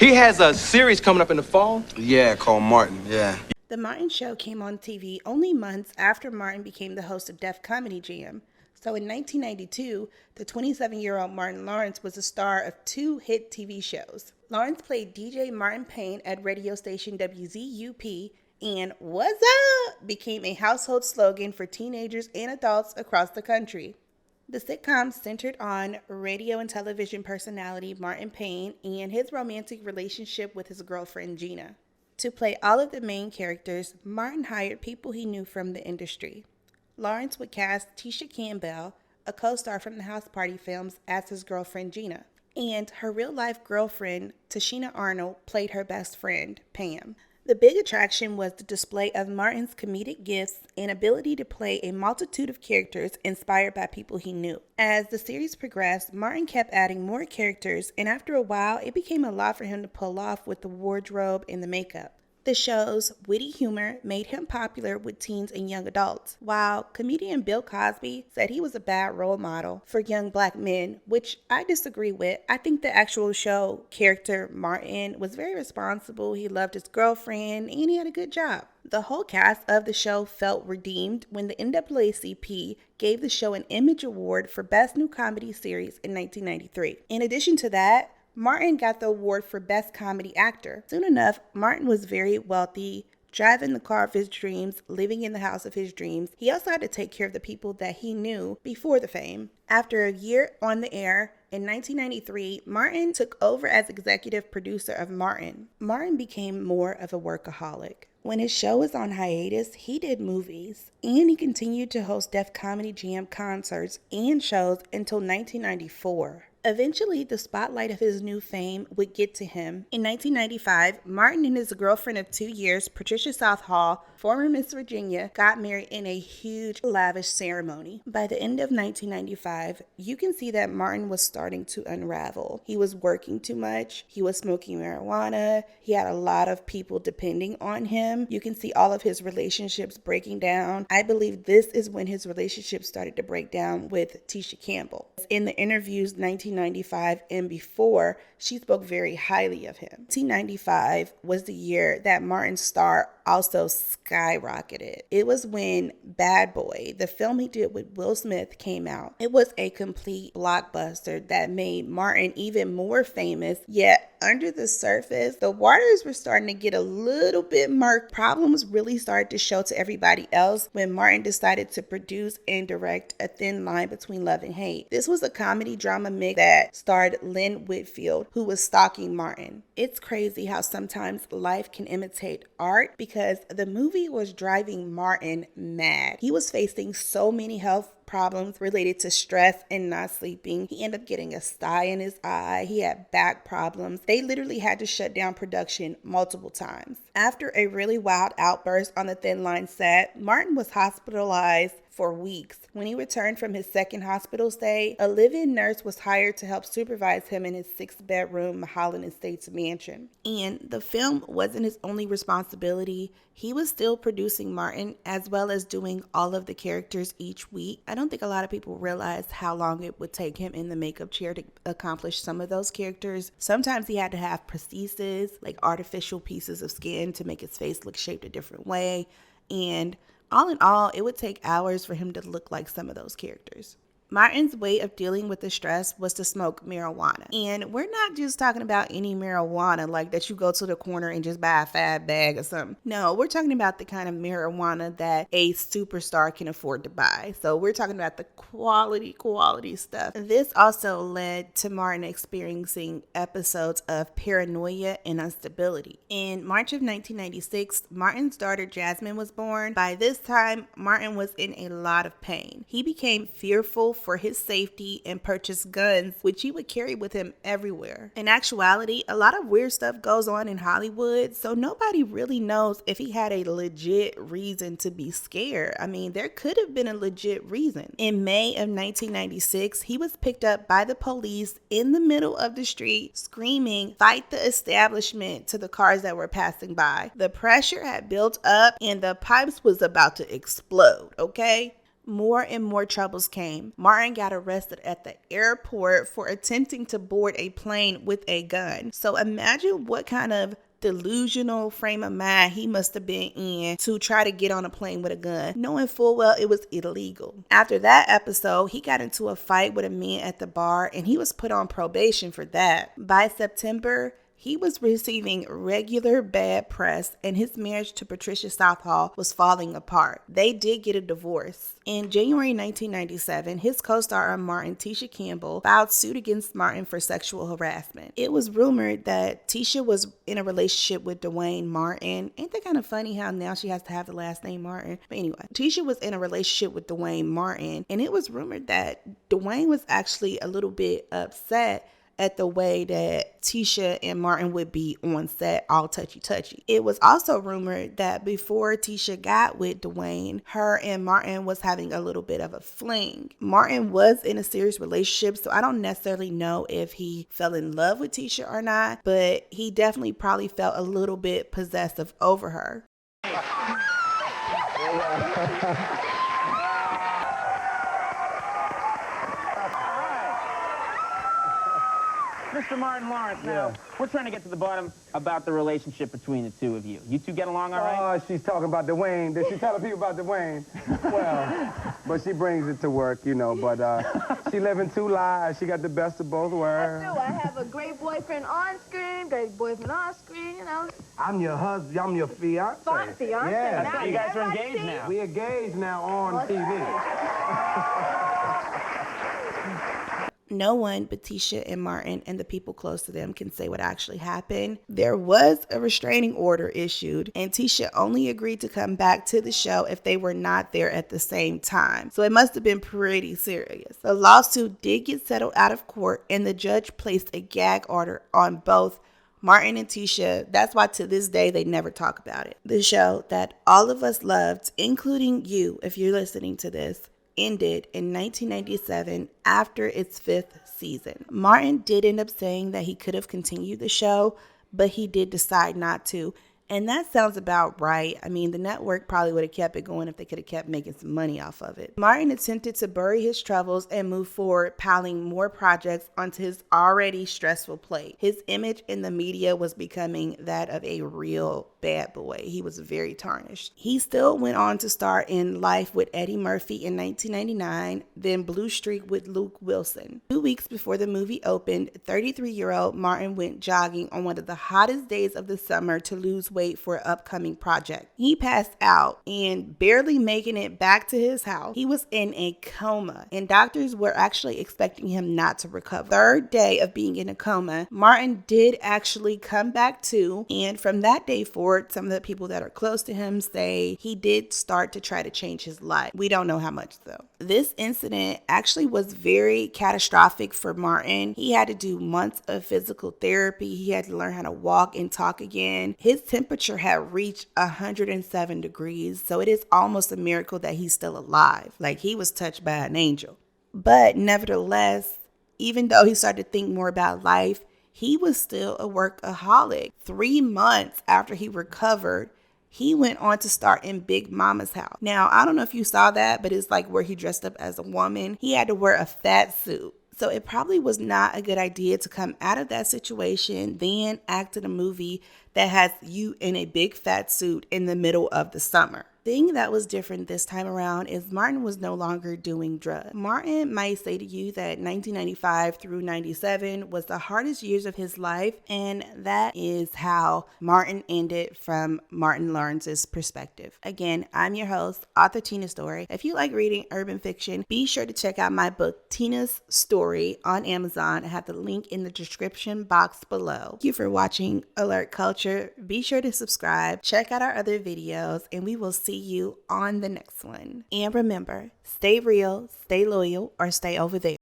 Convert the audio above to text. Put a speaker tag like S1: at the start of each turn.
S1: He has a series coming up in the fall.
S2: Yeah, called Martin, yeah.
S3: The Martin Show came on TV only months after Martin became the host of Def Comedy Jam. So in 1992, the 27-year-old Martin Lawrence was the star of 2 hit TV shows. Lawrence played DJ Martin Payne at radio station WZUP, and "What's up" became a household slogan for teenagers and adults across the country. The sitcom centered on radio and television personality Martin Payne and his romantic relationship with his girlfriend Gina. To play all of the main characters, Martin hired people he knew from the industry. Lawrence would cast Tisha Campbell, a co-star from the House Party films, as his girlfriend Gina, and her real-life girlfriend, Tashina Arnold, played her best friend, Pam. The big attraction was the display of Martin's comedic gifts and ability to play a multitude of characters inspired by people he knew. As the series progressed, Martin kept adding more characters, and after a while, it became a lot for him to pull off with the wardrobe and the makeup. The show's witty humor made him popular with teens and young adults, while comedian Bill Cosby said he was a bad role model for young black men, which I disagree with. I think the actual show character Martin was very responsible. He loved his girlfriend and he had a good job. The whole cast of the show felt redeemed when the NAACP gave the show an Image Award for Best New Comedy Series in 1993. In addition to that, Martin got the award for Best Comedy Actor. Soon enough, Martin was very wealthy, driving the car of his dreams, living in the house of his dreams. He also had to take care of the people that he knew before the fame. After a year on the air, in 1993, Martin took over as executive producer of Martin. Martin became more of a workaholic. When his show was on hiatus, he did movies, and he continued to host Def Comedy Jam concerts and shows until 1994. Eventually, the spotlight of his new fame would get to him. In 1995, Martin and his girlfriend of 2 years, Patricia Southall, former Miss Virginia, got married in a huge, lavish ceremony. By the end of 1995, you can see that Martin was starting to unravel. He was working too much. He was smoking marijuana. He had a lot of people depending on him. You can see all of his relationships breaking down. I believe this is when his relationship started to break down with Tisha Campbell. In the interviews 1995 and before, she spoke very highly of him. 1995 was the year that Martin's star also skyrocketed. It was when Bad Boy, the film he did with Will Smith, came out. It was a complete blockbuster that made Martin even more famous, yet under the surface, the waters were starting to get a little bit murky. Problems really started to show to everybody else when Martin decided to produce and direct A Thin Line Between Love and Hate. This was a comedy drama mix that starred Lynn Whitfield, who was stalking Martin. It's crazy how sometimes life can imitate art, because the movie was driving Martin mad. He was facing so many health problems related to stress and not sleeping. He ended up getting a sty in his eye. He had back problems. They literally had to shut down production multiple times. After a really wild outburst on the Thin Line set, Martin was hospitalized for weeks. When he returned from his second hospital stay, a live-in nurse was hired to help supervise him in his 6-bedroom Mulholland Estates mansion. And the film wasn't his only responsibility. He was still producing Martin, as well as doing all of the characters each week. I don't think a lot of people realize how long it would take him in the makeup chair to accomplish some of those characters. Sometimes he had to have prostheses, like artificial pieces of skin, to make his face look shaped a different way. And all in all, it would take hours for him to look like some of those characters. Martin's way of dealing with the stress was to smoke marijuana. And we're not just talking about any marijuana like that you go to the corner and just buy a fat bag or something. No, we're talking about the kind of marijuana that a superstar can afford to buy. So we're talking about the quality stuff. This also led to Martin experiencing episodes of paranoia and instability. In March of 1996, Martin's daughter Jasmine was born. By this time, Martin was in a lot of pain. He became fearful for his safety and purchased guns, which he would carry with him everywhere. In actuality, a lot of weird stuff goes on in Hollywood, so nobody really knows if he had a legit reason to be scared. I mean, there could have been a legit reason. In May of 1996, he was picked up by the police in the middle of the street, screaming, "Fight the establishment," to the cars that were passing by. The pressure had built up and the pipes was about to explode, okay? More and more troubles came. Martin got arrested at the airport for attempting to board a plane with a gun. So imagine what kind of delusional frame of mind he must have been in to try to get on a plane with a gun, knowing full well it was illegal. After that episode, he got into a fight with a man at the bar and he was put on probation for that. By September, he was receiving regular bad press and his marriage to Patricia Southall was falling apart. They did get a divorce. In January 1997, his co-star Martin, Tisha Campbell, filed suit against Martin for sexual harassment. It was rumored that Tisha was in a relationship with Dwayne Martin. Ain't that kind of funny how now she has to have the last name Martin? But anyway, Tisha was in a relationship with Dwayne Martin, and it was rumored that Dwayne was actually a little bit upset at the way that Tisha and Martin would be on set, all touchy-touchy. It was also rumored that before Tisha got with Dwayne, her and Martin was having a little bit of a fling. Martin was in a serious relationship, so I don't necessarily know if he fell in love with Tisha or not, but he definitely probably felt a little bit possessive over her.
S4: Mr. Martin Lawrence, now, we're trying to get to the bottom about the relationship between the two of you. You two get along all right?
S5: Oh, she's talking about Dwayne. Did she tell the people about Dwayne? Well, but she brings it to work, you know, but she living two lives. She got the best of both worlds.
S6: I do. I have a great boyfriend on screen, great boyfriend off screen, you know.
S5: I'm your husband. I'm your fiance.
S6: Fiance.
S5: Yeah.
S6: Now,
S4: You guys are engaged now.
S5: We engaged now on TV.
S3: No one but Tisha and Martin and the people close to them can say what actually happened. There was a restraining order issued, and Tisha only agreed to come back to the show if they were not there at the same time. So it must have been pretty serious. The lawsuit did get settled out of court, and the judge placed a gag order on both Martin and Tisha. That's why to this day they never talk about it. The show that all of us loved, including you if you're listening to this, ended in 1997 after its 5th season. Martin did end up saying that he could have continued the show, but he did decide not to. And that sounds about right. I mean, the network probably would have kept it going if they could have kept making some money off of it. Martin attempted to bury his troubles and move forward, piling more projects onto his already stressful plate. His image in the media was becoming that of a real bad boy. He was very tarnished. He still went on to star in Life with Eddie Murphy in 1999, then Blue Streak with Luke Wilson. 2 weeks before the movie opened, 33-year-old Martin went jogging on one of the hottest days of the summer to lose weight for an upcoming project. He passed out and barely making it back to his house. He was in a coma, and doctors were actually expecting him not to recover. Third day of being in a coma, Martin did actually come back to, and from that day forward, some of the people that are close to him say he did start to try to change his life. We don't know how much though. This incident actually was very catastrophic for Martin. He had to do months of physical therapy. He had to learn how to walk and talk again. His temperature had reached 107 degrees, so it is almost a miracle that he's still alive. Like, he was touched by an angel. But nevertheless, even though he started to think more about life, he was still a workaholic. 3 months after he recovered, he went on to star in Big Mama's House. Now, I don't know if you saw that, but it's like where he dressed up as a woman. He had to wear a fat suit. So it probably was not a good idea to come out of that situation, then act in a movie that has you in a big fat suit in the middle of the summer. Thing that was different this time around is Martin was no longer doing drugs. Martin might say to you that 1995 through 97 was the hardest years of his life, and that is how Martin ended from Martin Lawrence's perspective. Again, I'm your host, author Tina Story. If you like reading urban fiction, be sure to check out my book, Tina's Story, on Amazon. I have the link in the description box below. Thank you for watching Alert Culture. Be sure to subscribe, check out our other videos, and we will see you on the next one. And remember, stay real, stay loyal, or stay over there.